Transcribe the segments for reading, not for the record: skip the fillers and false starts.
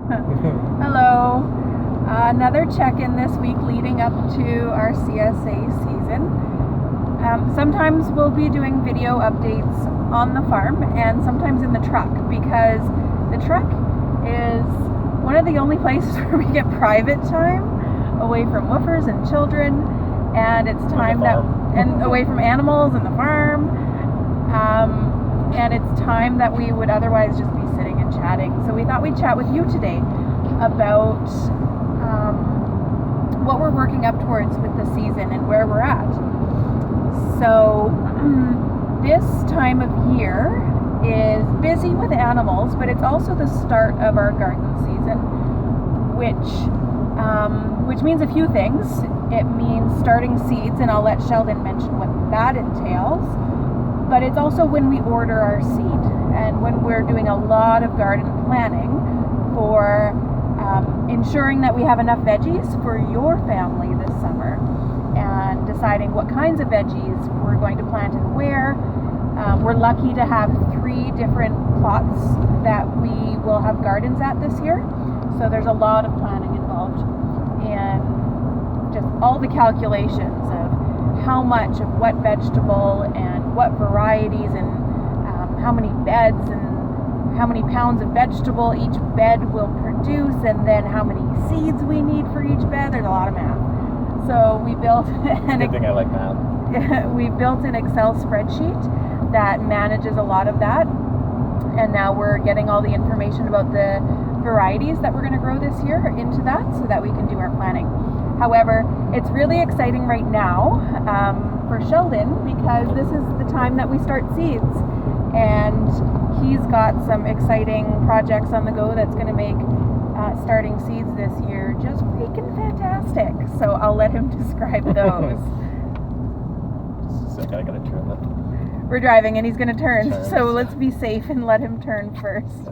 Hello. Another check-in this week leading up to our CSA season. Sometimes we'll be doing video updates on the farm and sometimes in the truck, because the truck is one of the only places where we get private time away from woofers and children, and it's time and away from animals and the farm. And it's time that we would otherwise just be sitting and chatting. So we thought we'd chat with you today about what we're working up towards with the season and where we're at. So this time of year is busy with animals, but it's also the start of our garden season, which means a few things. It means starting seeds, and I'll let Sheldon mention what that entails. But it's also when we order our seed and when we're doing a lot of garden planning for ensuring that we have enough veggies for your family this summer, and deciding what kinds of veggies we're going to plant and where. We're lucky to have 3 different plots that we will have gardens at this year. So there's a lot of planning involved in just all the calculations of how much of what vegetable and what varieties and how many beds and how many pounds of vegetable each bed will produce, and then how many seeds we need for each bed. There's a lot of math. So we built Good thing I like math. we built an Excel spreadsheet that manages a lot of that, and now we're getting all the information about the varieties that we're going to grow this year into that so that we can do our planning. However, it's really exciting right now for Sheldon, because this is the time that we start seeds, and he's got some exciting projects on the go that's going to make starting seeds this year just freaking fantastic. So I'll let him describe those. Just a second, I gotta turn that. We're driving and he's going to turn, Turns. so let's be safe and let him turn first,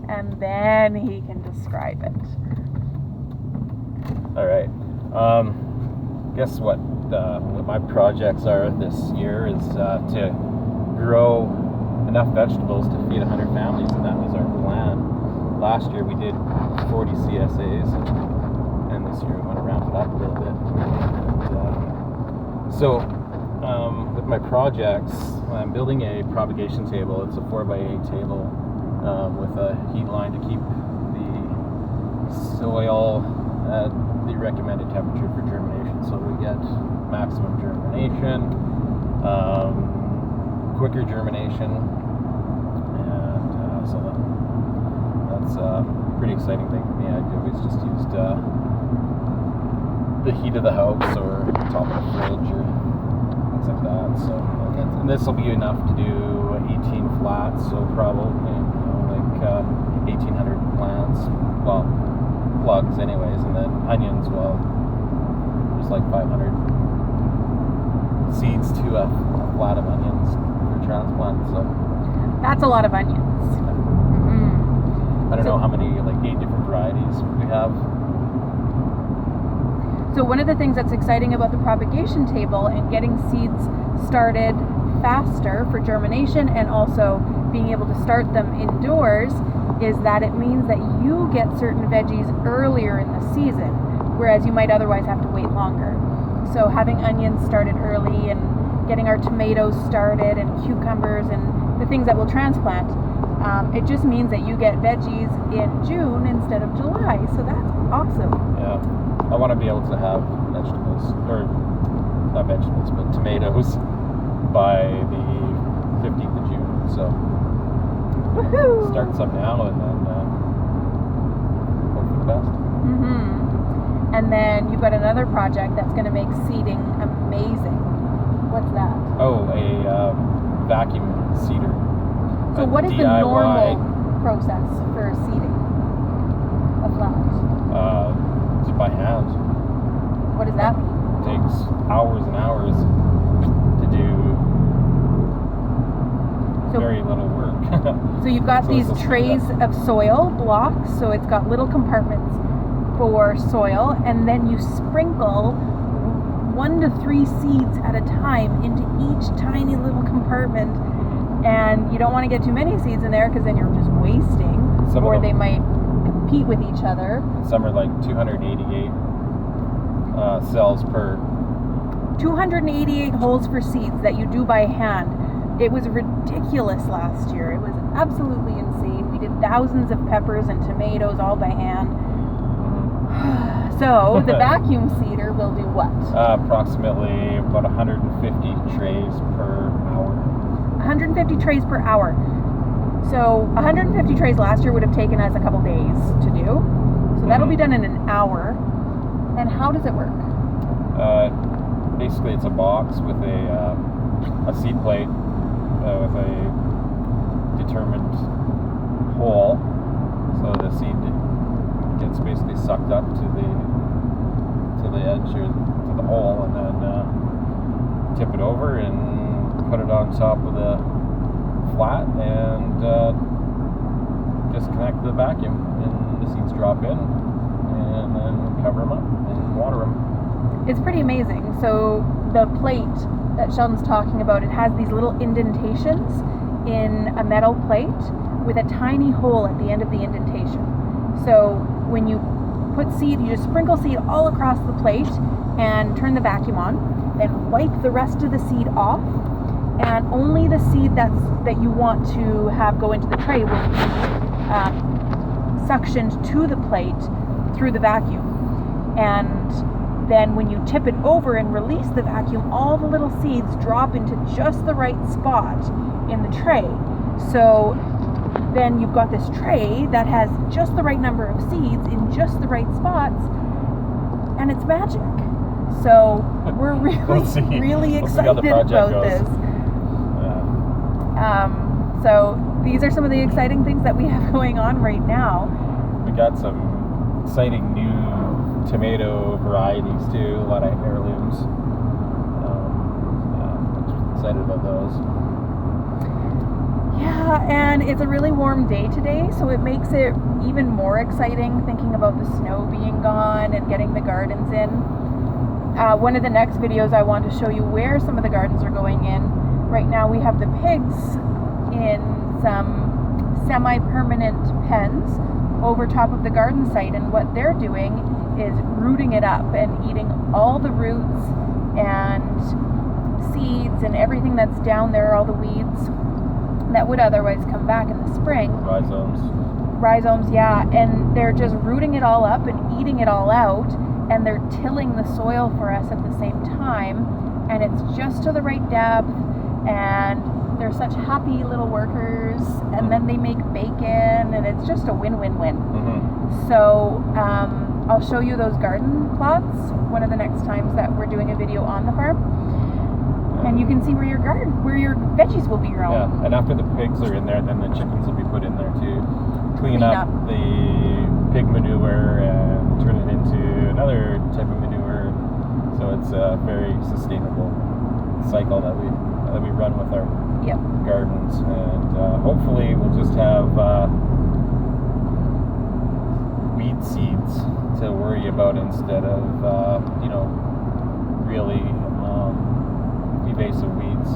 and then he can describe it. All right. Guess what my projects are this year is to grow enough vegetables to feed 100 families, and that was our plan. Last year we did 40 CSAs, and this year we want to ramp it up a little bit. And, so with my projects, I'm building a propagation table. It's a 4x8 table with a heat line to keep the soil at the recommended temperature for germination, so we get maximum germination, quicker germination, and so that's a pretty exciting thing for me. I've always just used the heat of the house or top of the fridge or things like that. So and this will be enough to do 18 flats, so probably 1,800 plants. Well, plugs anyways, and then onions, well, there's like 500 seeds to a flat of onions for transplant, so That's a lot of onions. I don't know how many, like 8 different varieties we have. So one of the things that's exciting about the propagation table and getting seeds started faster for germination, and also being able to start them indoors, is that it means that you get certain veggies earlier in the season, whereas you might otherwise have to wait longer. So having onions started early and getting our tomatoes started and cucumbers and the things that we'll transplant, it just means that you get veggies in June instead of July. So that's awesome. Yeah, I want to be able to have vegetables, or not vegetables, but tomatoes by the 15th of June. So Woohoo! start some now and then hope for the best. And then you've got another project that's going to make seeding amazing. What's that? Oh, a vacuum seeder. So what is the DIY, normal process for seeding a flower? just by hand. What does that mean? It takes hours and hours to do So- very little work. So you've got So these it's a trays of soil blocks, so it's got little compartments for soil, and then you sprinkle 1 to 3 seeds at a time into each tiny little compartment, and you don't want to get too many seeds in there because then you're just wasting, Some of or them- they might compete with each other. And some are like 288 cells per. 288 holes for seeds that you do by hand. It was ridiculous last year. It was absolutely insane. We did thousands of peppers and tomatoes all by hand. So the vacuum seeder will do what? Approximately about 150 trays per hour. 150 trays per hour. So 150 trays last year would have taken us a couple days to do. So that'll be done in an hour. And how does it work? Basically, it's a box with a seed plate with a determined hole. So the seed gets basically sucked up to the edge or to the hole, and then tip it over and put it on top of the flat and disconnect the vacuum, and the seeds drop in, and then cover them up and water them. It's pretty amazing. So the plate that Sheldon's talking about, it has these little indentations in a metal plate with a tiny hole at the end of the indentation. So when you put seed, you just sprinkle seed all across the plate and turn the vacuum on, then wipe the rest of the seed off, and only the seed that you want to have go into the tray will be suctioned to the plate through the vacuum. And then when you tip it over and release the vacuum, all the little seeds drop into just the right spot in the tray. So then you've got this tray that has just the right number of seeds in just the right spots, and it's magic. So we're really excited about this. Yeah. So these are some of the exciting things that we have going on right now. We got some exciting new tomato varieties too, a lot of heirlooms. Excited about those. Yeah, and it's a really warm day today, so it makes it even more exciting thinking about the snow being gone and getting the gardens in. One of the next videos I want to show you where some of the gardens are going in. Right now we have the pigs in some semi-permanent pens over top of the garden site, and what they're doing is rooting it up and eating all the roots and seeds and everything that's down there, all the weeds that would otherwise come back in the spring. Rhizomes, yeah, and they're just rooting it all up and eating it all out, and they're tilling the soil for us at the same time, and it's just to the right depth, and they're such happy little workers, and then they make bacon, and it's just a win-win-win. So I'll show you those garden plots one of the next times that we're doing a video on the farm, and you can see where your veggies will be grown. Yeah, and after the pigs are in there, then the chickens will be put in there to clean up the pig manure and turn it into another type of manure. So it's a very sustainable cycle that we run with our gardens, and hopefully we'll just have weed seeds to worry about instead of really invasive weeds.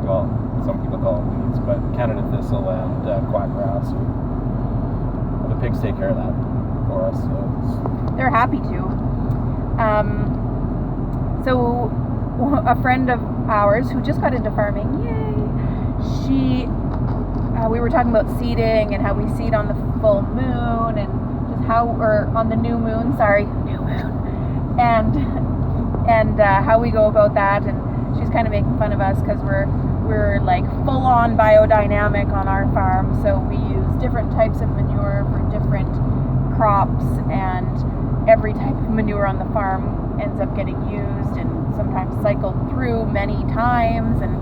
Well, some people call them weeds, but Canada thistle and quackgrass. The pigs take care of that for us. So they're happy to. So a friend of ours who just got into farming, we were talking about seeding and how we seed on the full moon and just on the new moon, and how we go about that. And she's kind of making fun of us because we're like full on biodynamic on our farm, so we use different types of manure for different crops, and every type of manure on the farm ends up getting used and sometimes cycled through many times, and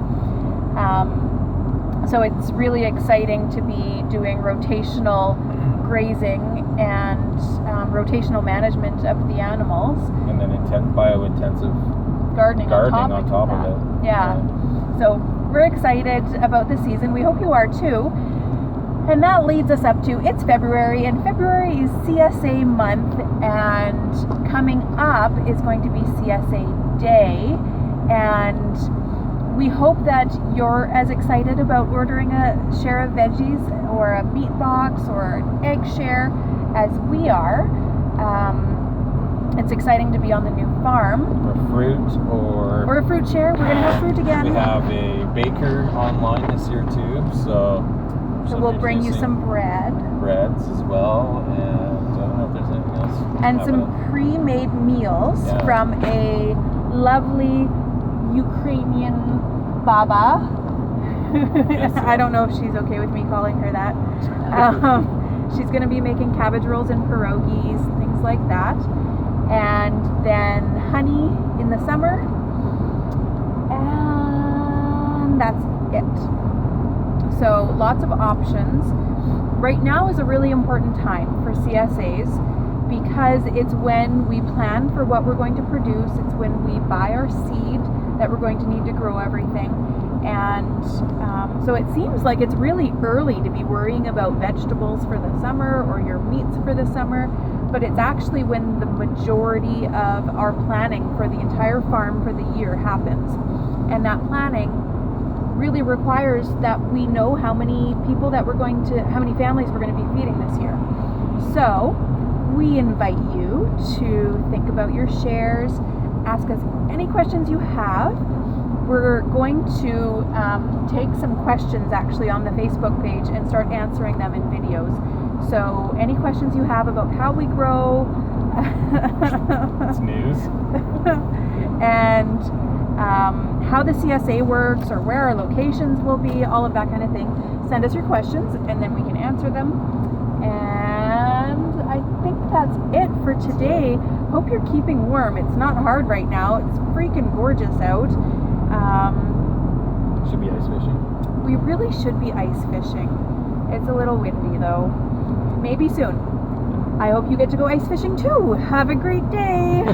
so it's really exciting to be doing rotational grazing and rotational management of the animals, and then biointensive gardening on top of it. Yeah. So we're excited about the season. We hope you are too. And that leads us up to, it's February, and February is CSA month, and coming up is going to be CSA Day, and we hope that you're as excited about ordering a share of veggies or a meat box or an egg share as we are. It's exciting to be on the new farm. Or fruit, or a fruit share. We're going to have fruit again. we have a baker online this year too, so we'll bring you some breads as well, and I don't know if there's anything else. And some pre-made meals from a lovely Ukrainian baba. I don't know if she's okay with me calling her that. She's going to be making cabbage rolls and pierogies, things like that. And then honey in the summer. And that's it. So lots of options. Right now is a really important time for CSAs because it's when we plan for what we're going to produce. It's when we buy our seed that we're going to need to grow everything. And so it seems like it's really early to be worrying about vegetables for the summer or your meats for the summer, but it's actually when the majority of our planning for the entire farm for the year happens. And that planning really requires that we know how many people that how many families we're going to be feeding this year. So we invite you to think about your shares, ask us any questions you have. We're going to take some questions actually on the Facebook page and start answering them in videos. So any questions you have about how we grow, it's news, and how the CSA works or where our locations will be, all of that kind of thing, send us your questions and then we can answer them. And I think that's it for today. Hope you're keeping warm. It's not hard right now. It's freaking gorgeous out. Should be ice fishing. We really should be ice fishing. It's a little windy though. Maybe soon. I hope you get to go ice fishing too. Have a great day.